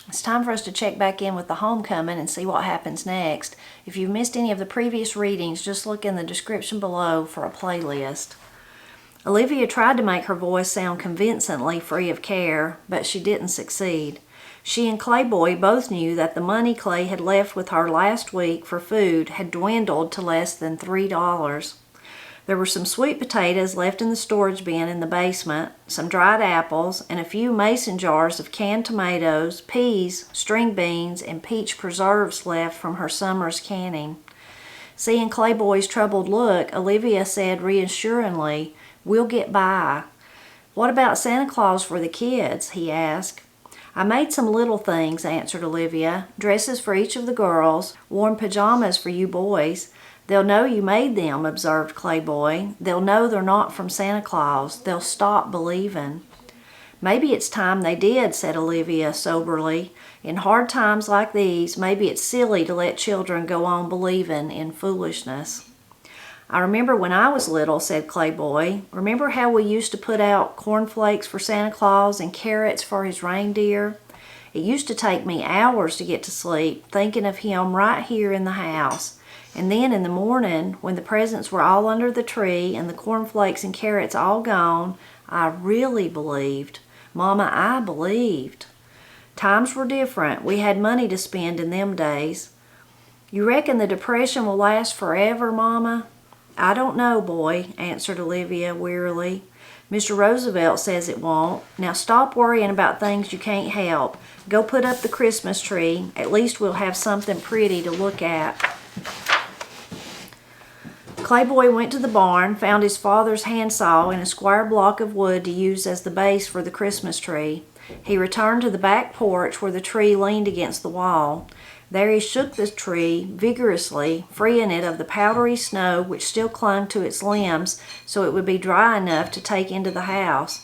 It's time for us to check back in with the homecoming and see what happens next. If you've missed any of the previous readings, just look in the description below for a playlist. Olivia tried to make her voice sound convincingly free of care, but she didn't succeed. She and Clayboy both knew that the money Clay had left with her last week for food had dwindled to less than $3. There were some sweet potatoes left in the storage bin in the basement, some dried apples, and a few mason jars of canned tomatoes, peas, string beans, and peach preserves left from her summer's canning. Seeing Clayboy's troubled look, Olivia said reassuringly, "We'll get by." "What about Santa Claus for the kids?" he asked. "I made some little things," answered Olivia. "Dresses for each of the girls, warm pajamas for you boys." "They'll know you made them," observed Clayboy. "They'll know they're not from Santa Claus. They'll stop believing." "Maybe it's time they did," said Olivia soberly. "In hard times like these, maybe it's silly to let children go on believing in foolishness." "I remember when I was little," said Clayboy. "Remember how we used to put out cornflakes for Santa Claus and carrots for his reindeer? It used to take me hours to get to sleep, thinking of him right here in the house. And then in the morning, when the presents were all under the tree and the cornflakes and carrots all gone, I really believed. Mama, I believed." Times were different. We had money to spend in them days. "You reckon the Depression will last forever, Mama?" "I don't know, boy," answered Olivia wearily. "Mr. Roosevelt says it won't. Now stop worrying about things you can't help. Go put up the Christmas tree. At least we'll have something pretty to look at." Clayboy went to the barn, found his father's handsaw and a square block of wood to use as the base for the Christmas tree. He returned to the back porch where the tree leaned against the wall. There he shook the tree vigorously, freeing it of the powdery snow which still clung to its limbs so it would be dry enough to take into the house.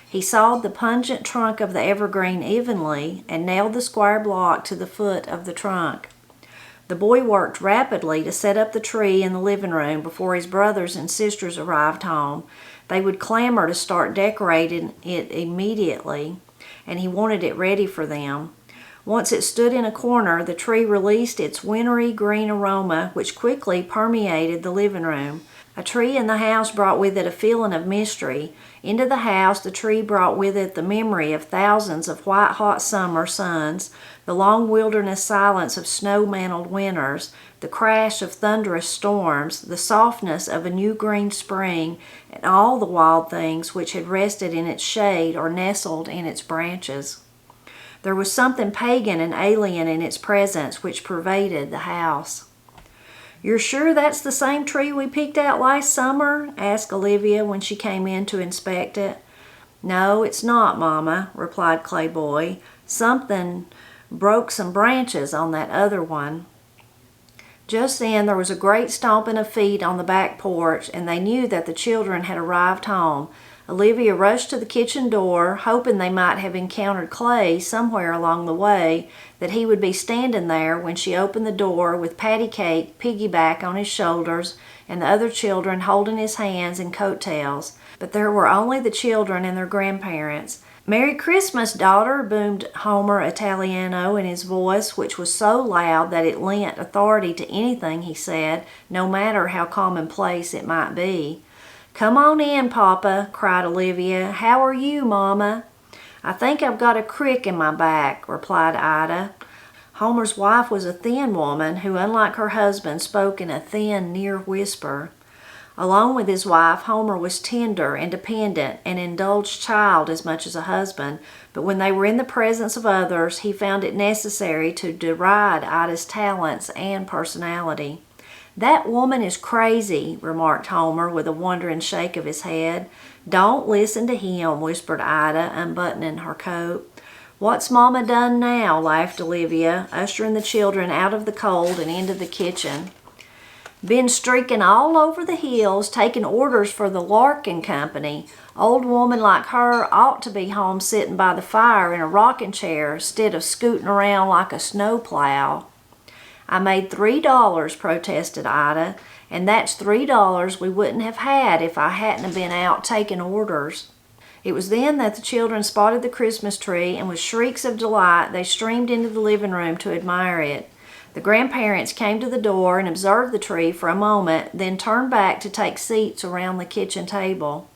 He sawed the pungent trunk of the evergreen evenly and nailed the square block to the foot of the trunk. The boy worked rapidly to set up the tree in the living room before his brothers and sisters arrived home. They would clamor to start decorating it immediately, and he wanted it ready for them. Once it stood in a corner, the tree released its wintry green aroma, which quickly permeated the living room. A tree in the house brought with it a feeling of mystery. Into the house, the tree brought with it the memory of thousands of white-hot summer suns, the long wilderness silence of snow-mantled winters, the crash of thunderous storms, the softness of a new green spring, and all the wild things which had rested in its shade or nestled in its branches. There was something pagan and alien in its presence which pervaded the house. "You're sure that's the same tree we picked out last summer?" asked Olivia when she came in to inspect it. "No, it's not, Mama," replied Clayboy. "Something broke some branches on that other one." Just then there was a great stomping of feet on the back porch, and they knew that the children had arrived home. Olivia rushed to the kitchen door, hoping they might have encountered Clay somewhere along the way, that he would be standing there when she opened the door with Patty Cake piggyback on his shoulders and the other children holding his hands and coattails. But there were only the children and their grandparents. "Merry Christmas, daughter," boomed Homer Italiano in his voice, which was so loud that it lent authority to anything he said, no matter how commonplace it might be. "Come on in, Papa," cried Olivia. "How are you, Mama?" "I think I've got a crick in my back," replied Ida. Homer's wife was a thin woman who, unlike her husband, spoke in a thin, near whisper. Alone with his wife, Homer was tender, independent, an indulged child as much as a husband, but when they were in the presence of others, he found it necessary to deride Ida's talents and personality. "That woman is crazy," remarked Homer with a wondering shake of his head. "Don't listen to him," whispered Ida, unbuttoning her coat. "What's Mama done now?" laughed Olivia, ushering the children out of the cold and into the kitchen. "Been streaking all over the hills, taking orders for the Larkin Company. Old woman like her ought to be home sitting by the fire in a rocking chair, 'stead of scooting around like a snowplow." "I made $3, protested Ida, "and that's $3 we wouldn't have had if I hadn't been out taking orders." It was then that the children spotted the Christmas tree, and with shrieks of delight they streamed into the living room to admire it. The grandparents came to the door and observed the tree for a moment, then turned back to take seats around the kitchen table.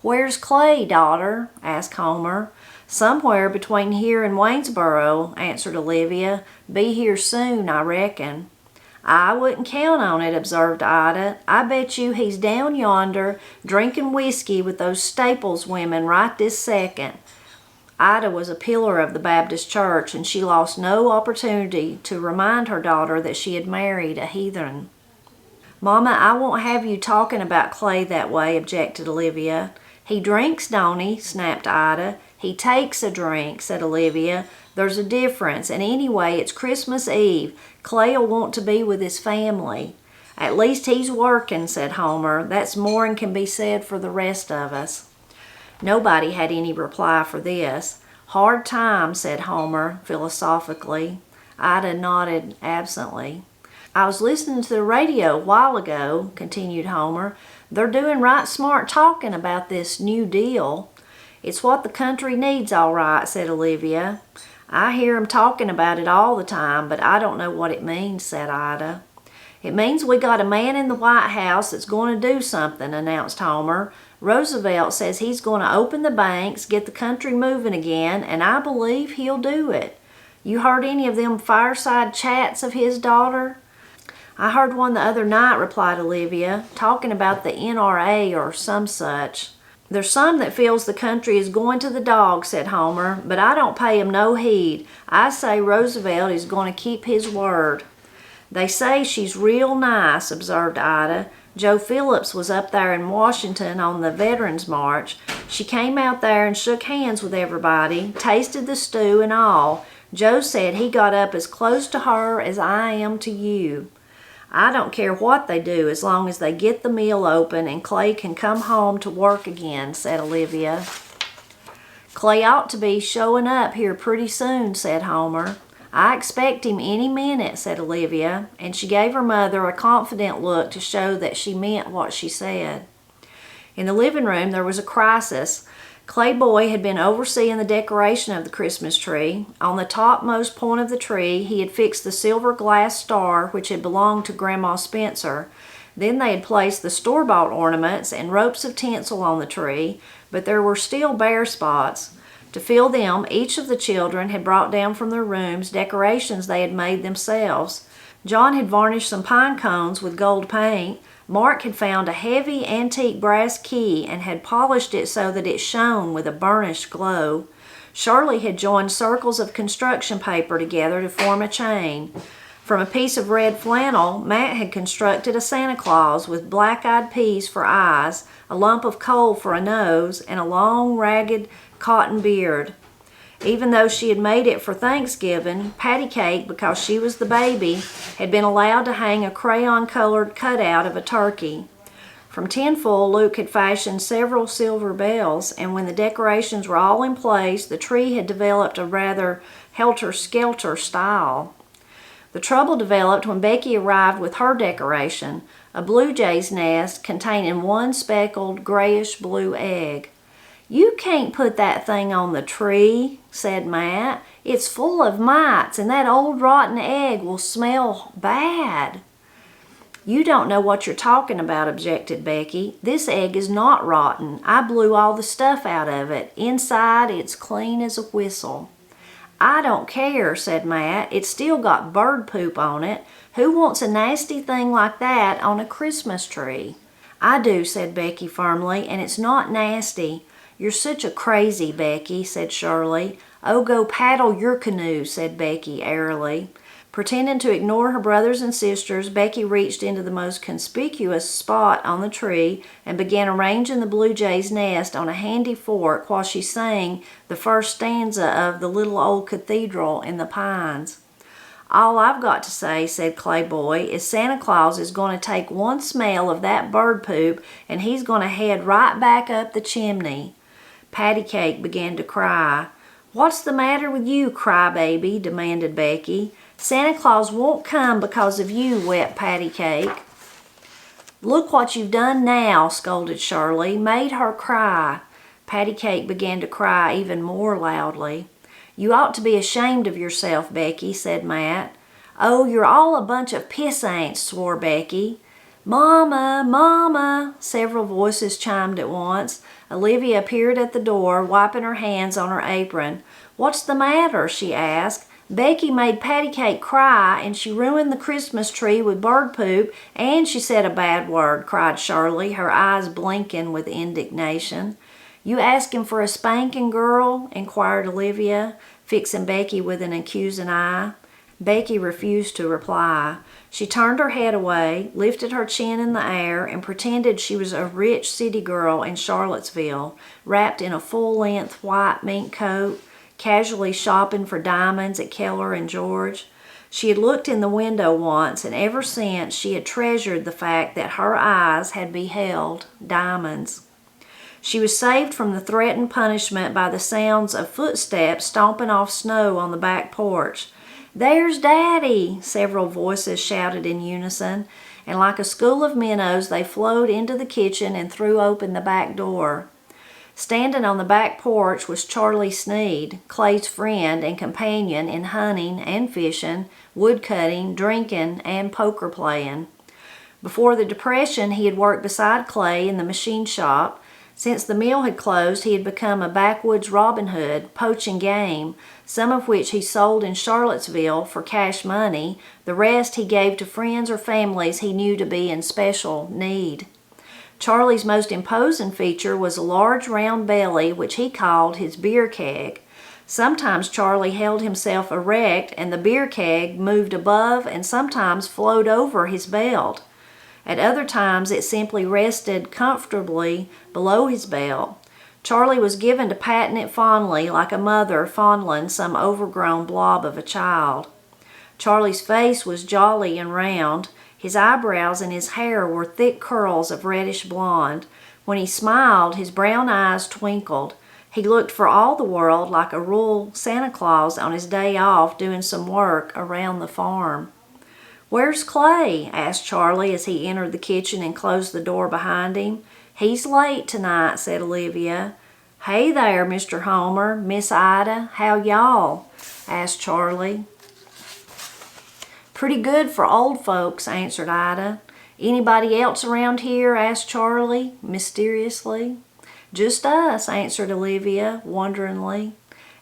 "Where's Clay, daughter?" asked Homer. "Somewhere between here and Waynesboro," answered Olivia. "Be here soon, I reckon." "I wouldn't count on it," observed Ida. "I bet you he's down yonder drinking whiskey with those Staples women right this second." Ida was a pillar of the Baptist church, and she lost no opportunity to remind her daughter that she had married a heathen. "Mama, I won't have you talking about Clay that way," objected Olivia. "He drinks, don't he?" snapped Ida. "He takes a drink," said Olivia. "There's a difference, and anyway, it's Christmas Eve. Clay'll want to be with his family." "At least he's working," said Homer. "That's more'n can be said for the rest of us." Nobody had any reply for this. "Hard times," said Homer philosophically. Ida nodded absently. "I was listening to the radio a while ago," continued Homer. "They're doing right smart talking about this New Deal." "It's what the country needs, all right," said Olivia. "I hear 'em talking about it all the time, but I don't know what it means," said Ida. "It means we got a man in the White House that's going to do something," announced Homer. "Roosevelt says he's going to open the banks, get the country moving again, and I believe he'll do it. You heard any of them fireside chats of his, daughter?" "I heard one the other night," replied Olivia, "talking about the NRA or some such." "There's some that feels the country is going to the dogs," said Homer, "but I don't pay 'em no heed. I say Roosevelt is going to keep his word." "They say she's real nice," observed Ida. "Joe Phillips was up there in Washington on the Veterans March. She came out there and shook hands with everybody, tasted the stew and all. Joe said he got up as close to her as I am to you." "I don't care what they do as long as they get the mill open and Clay can come home to work again," said Olivia. "Clay ought to be showing up here pretty soon," said Homer. "I expect him any minute," said Olivia, and she gave her mother a confident look to show that she meant what she said. In the living room there was a crisis. Clay Boy had been overseeing the decoration of the Christmas tree. On the topmost point of the tree he had fixed the silver glass star which had belonged to Grandma Spencer. Then they had placed the store-bought ornaments and ropes of tinsel on the tree, but there were still bare spots. To fill them, each of the children had brought down from their rooms decorations they had made themselves. John had varnished some pine cones with gold paint. Mark had found a heavy antique brass key and had polished it so that it shone with a burnished glow. Shirley had joined circles of construction paper together to form a chain. From a piece of red flannel, Matt had constructed a Santa Claus with black-eyed peas for eyes, a lump of coal for a nose, and a long, ragged cotton beard. Even though she had made it for Thanksgiving, Patty Cake, because she was the baby, had been allowed to hang a crayon-colored cutout of a turkey. From tinfoil, Luke had fashioned several silver bells, and when the decorations were all in place, the tree had developed a rather helter-skelter style. The trouble developed when Becky arrived with her decoration, a blue jay's nest containing one speckled grayish-blue egg. "You can't put that thing on the tree," said Matt. "It's full of mites, and that old rotten egg will smell bad." "You don't know what you're talking about," objected Becky. "This egg is not rotten. I blew all the stuff out of it. Inside, it's clean as a whistle." "I don't care," said Matt. "It's still got bird poop on it. Who wants a nasty thing like that on a Christmas tree?" "I do," said Becky firmly, "and it's not nasty." "You're such a crazy, Becky," said Shirley. "Oh, go paddle your canoe," said Becky airily. Pretending to ignore her brothers and sisters, Becky reached into the most conspicuous spot on the tree and began arranging the blue jay's nest on a handy fork while she sang the first stanza of "The Little Old Cathedral in the Pines." "All I've got to say," said Clay Boy, "is Santa Claus is going to take one smell of that bird poop and he's going to head right back up the chimney." Patty Cake began to cry. "What's the matter with you, crybaby?" demanded Becky. "Santa Claus won't come because of you, wet Patty Cake." "Look what you've done now," scolded Shirley. "Made her cry." Patty Cake began to cry even more loudly. "You ought to be ashamed of yourself, Becky," said Matt. "Oh, you're all a bunch of piss-ants," swore Becky. "Mama, Mama!" several voices chimed at once. Olivia appeared at the door, wiping her hands on her apron. "What's the matter?" she asked. "Becky made Patty Cake cry, and she ruined the Christmas tree with bird poop, and she said a bad word," cried Shirley, her eyes blinking with indignation. "You asking for a spanking, girl?" inquired Olivia, fixing Becky with an accusing eye. Becky refused to reply. She turned her head away, lifted her chin in the air, and pretended she was a rich city girl in Charlottesville, wrapped in a full-length white mink coat, casually shopping for diamonds at Keller and George. She had looked in the window once, and ever since she had treasured the fact that her eyes had beheld diamonds. She was saved from the threatened punishment by the sounds of footsteps stomping off snow on the back porch. "There's Daddy!" several voices shouted in unison, and like a school of minnows they flowed into the kitchen and threw open the back door. Standing on the back porch was Charlie Sneed, Clay's friend and companion in hunting and fishing, woodcutting, drinking, and poker playing. Before the Depression, he had worked beside Clay in the machine shop. Since the mill had closed, he had become a backwoods Robin Hood, poaching game, some of which he sold in Charlottesville for cash money. The rest he gave to friends or families he knew to be in special need. Charlie's most imposing feature was a large round belly, which he called his beer keg. Sometimes Charlie held himself erect and the beer keg moved above and sometimes flowed over his belt. At other times it simply rested comfortably below his belt. Charlie was given to patting it fondly like a mother fondling some overgrown blob of a child. Charlie's face was jolly and round. His eyebrows and his hair were thick curls of reddish blonde. When he smiled, his brown eyes twinkled. He looked for all the world like a rural Santa Claus on his day off doing some work around the farm. "Where's Clay?" asked Charlie as he entered the kitchen and closed the door behind him. "He's late tonight," said Olivia. "Hey there, Mr. Homer, Miss Ida, how y'all?" asked Charlie. "Pretty good for old folks," answered Ida. "Anybody else around here?" asked Charlie, mysteriously. "Just us," answered Olivia, wonderingly.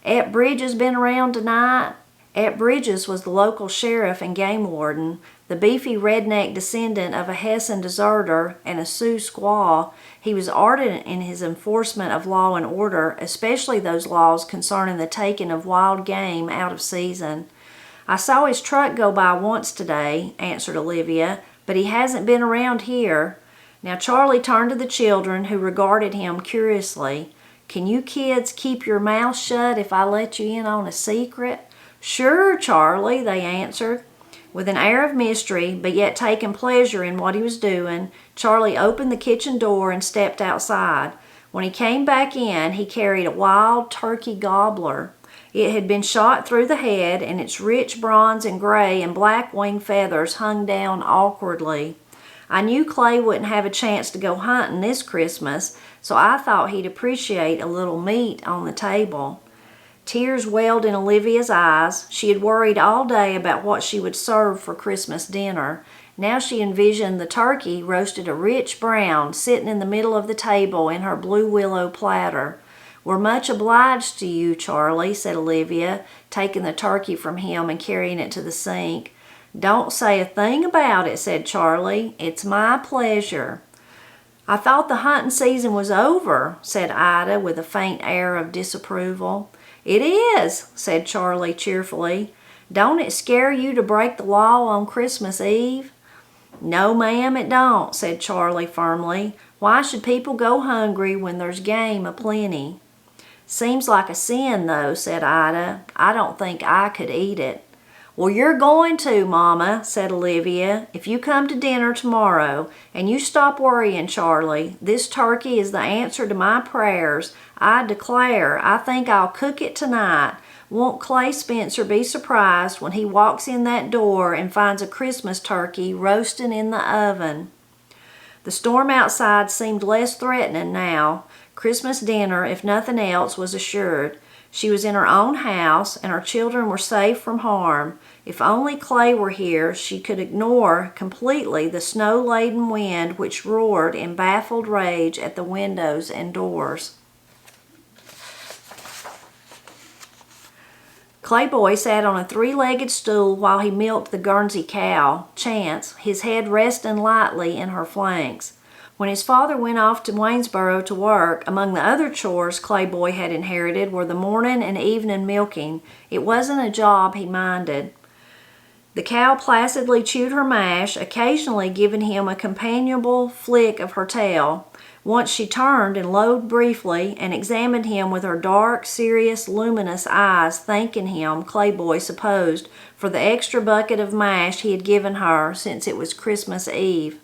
"Ep Bridges been around tonight?" Ep Bridges was the local sheriff and game warden, the beefy redneck descendant of a Hessian deserter and a Sioux squaw. He was ardent in his enforcement of law and order, especially those laws concerning the taking of wild game out of season. "I saw his truck go by once today," answered Olivia, "but he hasn't been around here." Now Charlie turned to the children, who regarded him curiously. "Can you kids keep your mouths shut if I let you in on a secret?" "Sure, Charlie," they answered. With an air of mystery, but yet taking pleasure in what he was doing, Charlie opened the kitchen door and stepped outside. When he came back in, he carried a wild turkey gobbler. It had been shot through the head, and its rich bronze and gray and black wing feathers hung down awkwardly. "I knew Clay wouldn't have a chance to go hunting this Christmas, so I thought he'd appreciate a little meat on the table." Tears welled in Olivia's eyes. She had worried all day about what she would serve for Christmas dinner. Now she envisioned the turkey, roasted a rich brown, sitting in the middle of the table in her blue willow platter. "We're much obliged to you, Charlie," said Olivia, taking the turkey from him and carrying it to the sink. "Don't say a thing about it," said Charlie. "It's my pleasure." "I thought the hunting season was over," said Ida with a faint air of disapproval. "It is," said Charlie cheerfully. "Don't it scare you to break the law on Christmas Eve?" "No, ma'am, it don't," said Charlie firmly. "Why should people go hungry when there's game aplenty?" "Seems like a sin, though," said Ida. "I don't think I could eat it." "Well, you're going to, Mama," said Olivia, "if you come to dinner tomorrow. And you stop worrying, Charlie. This turkey is the answer to my prayers. I declare, I think I'll cook it tonight. Won't Clay Spencer be surprised when he walks in that door and finds a Christmas turkey roasting in the oven?" The storm outside seemed less threatening now. Christmas dinner, if nothing else, was assured. She was in her own house, and her children were safe from harm. If only Clay were here, she could ignore completely the snow-laden wind which roared in baffled rage at the windows and doors. Clayboy sat on a three-legged stool while he milked the Guernsey cow, Chance, his head resting lightly in her flanks. When his father went off to Waynesboro to work, among the other chores Clayboy had inherited were the morning and evening milking. It wasn't a job he minded. The cow placidly chewed her mash, occasionally giving him a companionable flick of her tail. Once she turned and lowed briefly and examined him with her dark, serious, luminous eyes, thanking him, Clayboy supposed, for the extra bucket of mash he had given her since it was Christmas Eve.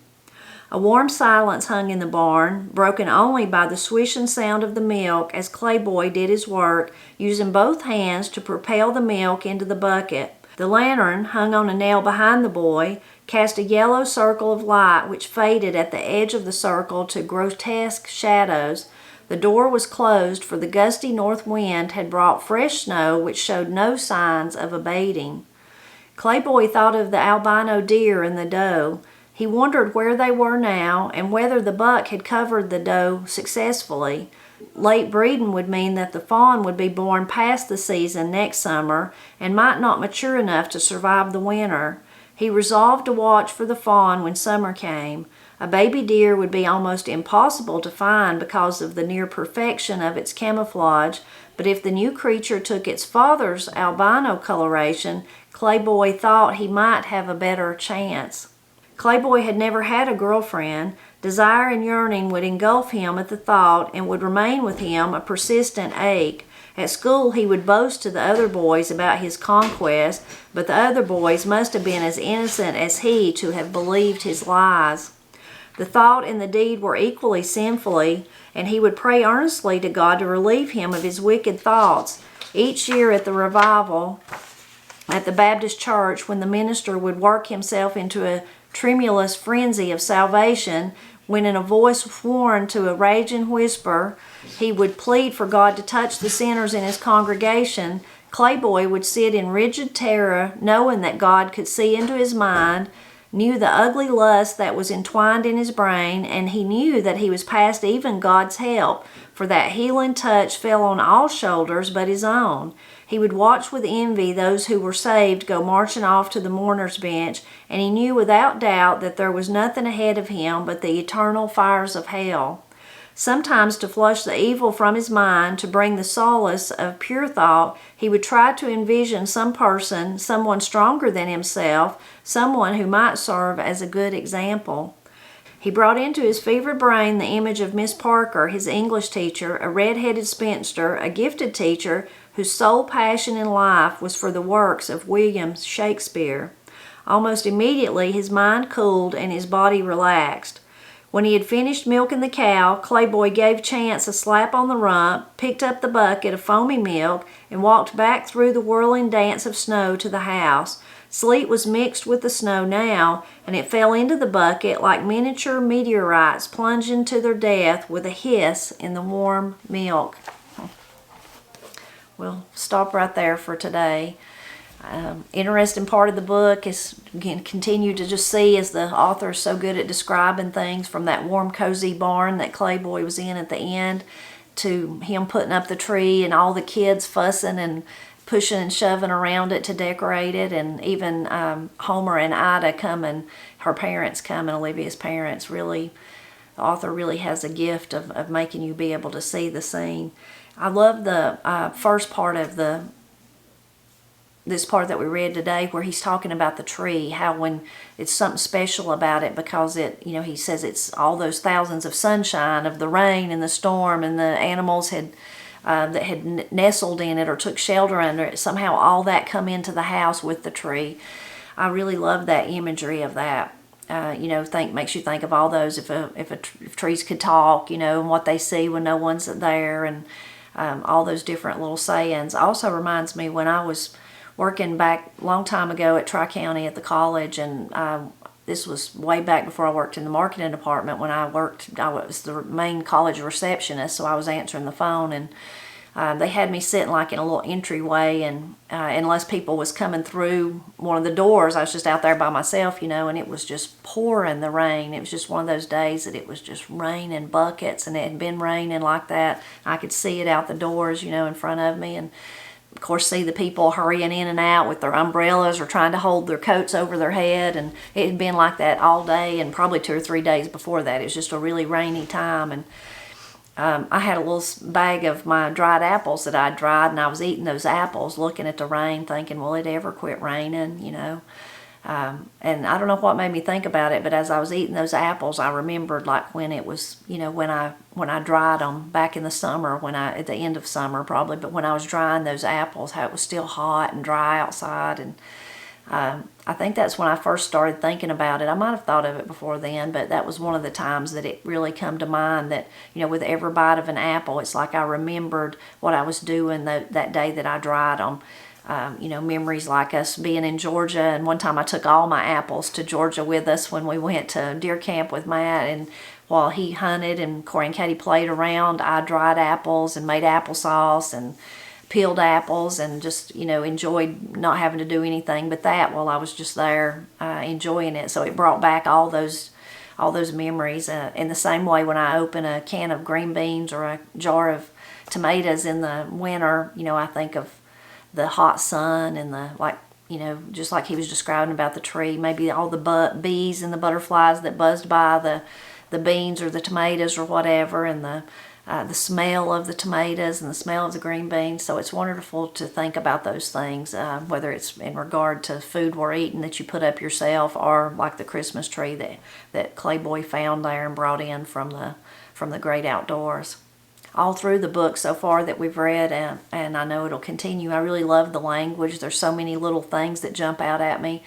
A warm silence hung in the barn, broken only by the swishing sound of the milk as Clayboy did his work, using both hands to propel the milk into the bucket. The lantern, hung on a nail behind the boy, cast a yellow circle of light which faded at the edge of the circle to grotesque shadows. The door was closed, for the gusty north wind had brought fresh snow which showed no signs of abating. Clayboy thought of the albino deer and the doe. He wondered where they were now and whether the buck had covered the doe successfully. Late breeding would mean that the fawn would be born past the season next summer and might not mature enough to survive the winter. He resolved to watch for the fawn when summer came. A baby deer would be almost impossible to find because of the near perfection of its camouflage, but if the new creature took its father's albino coloration, Clayboy thought he might have a better chance. Clayboy had never had a girlfriend. Desire and yearning would engulf him at the thought and would remain with him a persistent ache. At school he would boast to the other boys about his conquest, but the other boys must have been as innocent as he to have believed his lies. The thought and the deed were equally sinfully, and he would pray earnestly to God to relieve him of his wicked thoughts. Each year at the revival at the Baptist church, when the minister would work himself into a tremulous frenzy of salvation, when in a voice worn to a raging whisper he would plead for God to touch the sinners in his congregation, Clayboy would sit in rigid terror, knowing that God could see into his mind, knew the ugly lust that was entwined in his brain, and he knew that he was past even God's help, for that healing touch fell on all shoulders but his own. He would watch with envy those who were saved go marching off to the mourner's bench, and he knew without doubt that there was nothing ahead of him but the eternal fires of hell. Sometimes, to flush the evil from his mind, to bring the solace of pure thought, he would try to envision some person, someone stronger than himself, someone who might serve as a good example. He brought into his fevered brain the image of Miss Parker, his English teacher, a red-headed spinster, a gifted teacher whose sole passion in life was for the works of William Shakespeare. Almost immediately his mind cooled and his body relaxed. When he had finished milking the cow, Clayboy gave Chance a slap on the rump, picked up the bucket of foamy milk, and walked back through the whirling dance of snow to the house. Sleet was mixed with the snow now, and it fell into the bucket like miniature meteorites plunging to their death with a hiss in the warm milk. We'll stop right there for today. Interesting part of the book is, again, continue to just see as the author is so good at describing things, from that warm, cozy barn that Clayboy was in at the end to him putting up the tree and all the kids fussing and pushing and shoving around it to decorate it, and even Homer and Ida coming, her parents coming, Olivia's parents. Really, the author really has a gift of making you be able to see the scene. I love the first part of this part that we read today, where he's talking about the tree, how when it's something special about it because it, he says it's all those thousands of sunshine, of the rain and the storm, and the animals that had nestled in it or took shelter under it, somehow all that come into the house with the tree. I really love that imagery of that. Makes you think of all those, if trees could talk, and what they see when no one's there, and all those different little sayings. Also reminds me when I was working back a long time ago at Tri-County at the college, and this was way back before I worked in the marketing department. When I was the main college receptionist, so I was answering the phone, and they had me sitting like in a little entryway, and unless people was coming through one of the doors, I was just out there by myself, and it was just pouring the rain. It was just one of those days that it was just raining buckets, and it had been raining like that. I could see it out the doors, in front of me, and of course see the people hurrying in and out with their umbrellas or trying to hold their coats over their head, and it had been like that all day, and probably 2 or 3 days before that. It was just a really rainy time, and I had a little bag of my dried apples that I'd dried, and I was eating those apples, looking at the rain, thinking, will it ever quit raining, and I don't know what made me think about it, but as I was eating those apples, I remembered like when it was, when I dried them back in the summer, at the end of summer probably, but when I was drying those apples, how it was still hot and dry outside, and I think that's when I first started thinking about it. I might have thought of it before then, but that was one of the times that it really come to mind that, with every bite of an apple, it's like I remembered what I was doing that day that I dried them. Memories like us being in Georgia, and one time I took all my apples to Georgia with us when we went to deer camp with Matt, and while he hunted and Corey and Katie played around, I dried apples and made applesauce and peeled apples, and just enjoyed not having to do anything but that while I was just there enjoying it. So it brought back all those memories. In the same way, when I open a can of green beans or a jar of tomatoes in the winter, I think of the hot sun and just like he was describing about the tree, maybe all the bees and the butterflies that buzzed by the beans or the tomatoes or whatever, and the smell of the tomatoes and the smell of the green beans. So it's wonderful to think about those things, whether it's in regard to food we're eating that you put up yourself, or like the Christmas tree that Clayboy found there and brought in from the great outdoors. All through the book so far that we've read, and I know it'll continue, I really love the language. There's so many little things that jump out at me.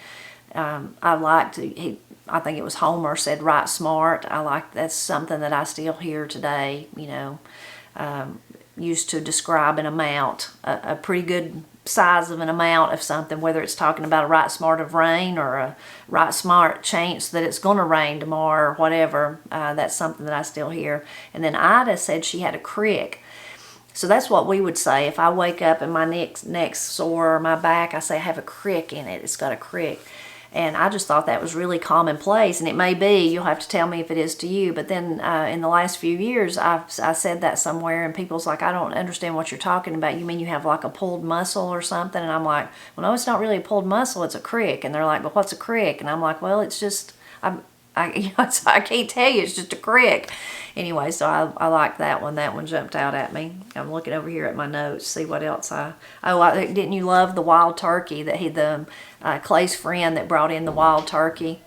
I think it was Homer said, "Right smart." That's something that I still hear today, used to describe an amount, a pretty good size of an amount of something, whether it's talking about a right smart of rain or a right smart chance that it's going to rain tomorrow or whatever. That's something that I still hear. And then Ida said she had a crick. So that's what we would say. If I wake up and my neck's sore or my back, I say I have a crick in it. It's got a crick. And I just thought that was really commonplace, and it may be. You'll have to tell me if it is to you. But then in the last few years, I said that somewhere, and people's like, I don't understand what you're talking about. You mean you have like a pulled muscle or something? And I'm like, well, no, it's not really a pulled muscle. It's a crick. And they're like, well, what's a crick? And I'm like, well, it's just, I can't tell you. It's just a crick. Anyway, so I like that one. That one jumped out at me. I'm looking over here at my notes, see what else didn't you love the wild turkey that Clay's friend that brought in the wild turkey?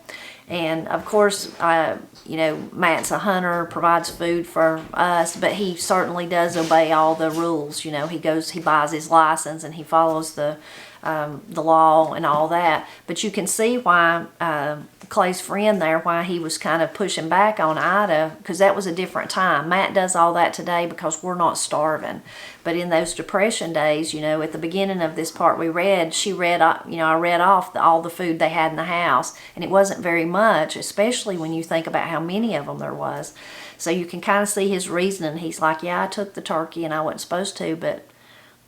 And of course, Matt's a hunter, provides food for us, but he certainly does obey all the rules. He buys his license and he follows the law and all that. But you can see why Clay's friend there, why he was kind of pushing back on Ida, because that was a different time. Matt does all that today because we're not starving. But in those Depression days, at the beginning of this part we read, I read off all the food they had in the house, and it wasn't very much, especially when you think about how many of them there was. So you can kind of see his reasoning. He's like, yeah, I took the turkey and I wasn't supposed to, but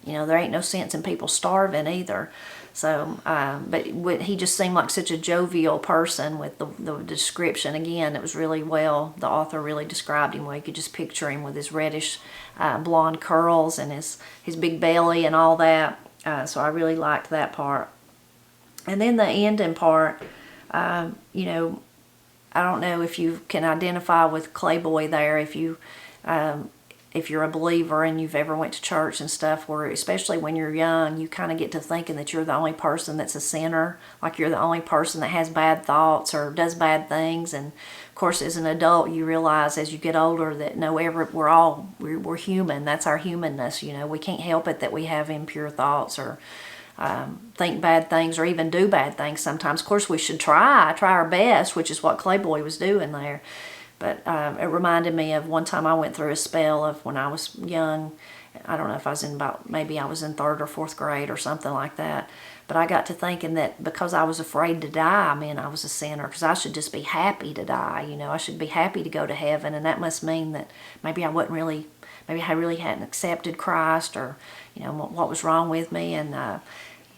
there ain't no sense in people starving either. So, but he just seemed like such a jovial person with the description. Again, it was really well, the author really described him well. You could just picture him with his reddish blonde curls and his big belly and all that. So I really liked that part. And then the ending part, I don't know if you can identify with Clayboy there, if you're a believer and you've ever went to church and stuff, where especially when you're young, you kind of get to thinking that you're the only person that's a sinner, like you're the only person that has bad thoughts or does bad things. And of course, as an adult, you realize as you get older that we're human. That's our humanness. We can't help it that we have impure thoughts or think bad things or even do bad things sometimes. Of course, we should try our best, which is what Clayboy was doing there. But it reminded me of one time I went through a spell of when I was young I don't know if I was in maybe I was in 3rd or 4th grade or something like that. But I got to thinking that because I was afraid to die, I mean I was a sinner, because I should just be happy to die, I should be happy to go to heaven, and that must mean that maybe I really hadn't accepted Christ, or, what was wrong with me. And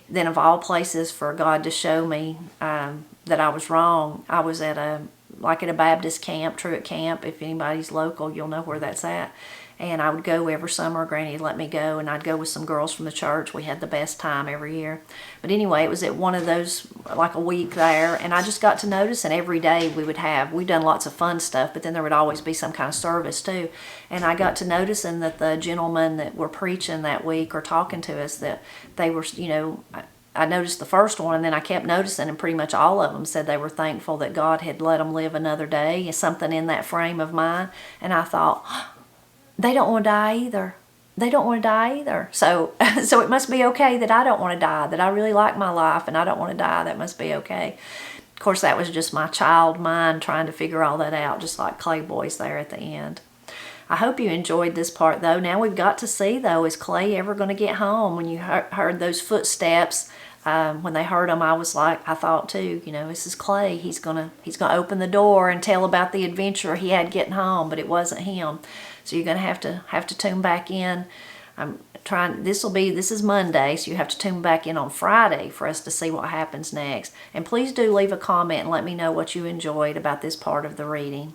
then of all places for God to show me that I was wrong, I was at a Baptist camp, Truett Camp. If anybody's local, you'll know where that's at. And I would go every summer. Granny would let me go, and I'd go with some girls from the church. We had the best time every year. But anyway, it was at one of those, like a week there, and I just got to notice, and every day we'd done lots of fun stuff, but then there would always be some kind of service too. And I got to noticing that the gentlemen that were preaching that week or talking to us, that they were, I noticed the first one, and then I kept noticing, and pretty much all of them said they were thankful that God had let them live another day, something in that frame of mind. And I thought, they don't want to die either. They don't want to die either. So it must be okay that I don't want to die, that I really like my life and I don't want to die. That must be okay. Of course, that was just my child mind trying to figure all that out, just like Clay Boy's there at the end. I hope you enjoyed this part, though. Now we've got to see, though, is Clay ever going to get home? When you heard those footsteps, when they heard them, I thought too, this is Clay. He's gonna open the door and tell about the adventure he had getting home, but it wasn't him. So you're gonna have to tune back in. This is Monday, so you have to tune back in on Friday for us to see what happens next. And please do leave a comment and let me know what you enjoyed about this part of the reading.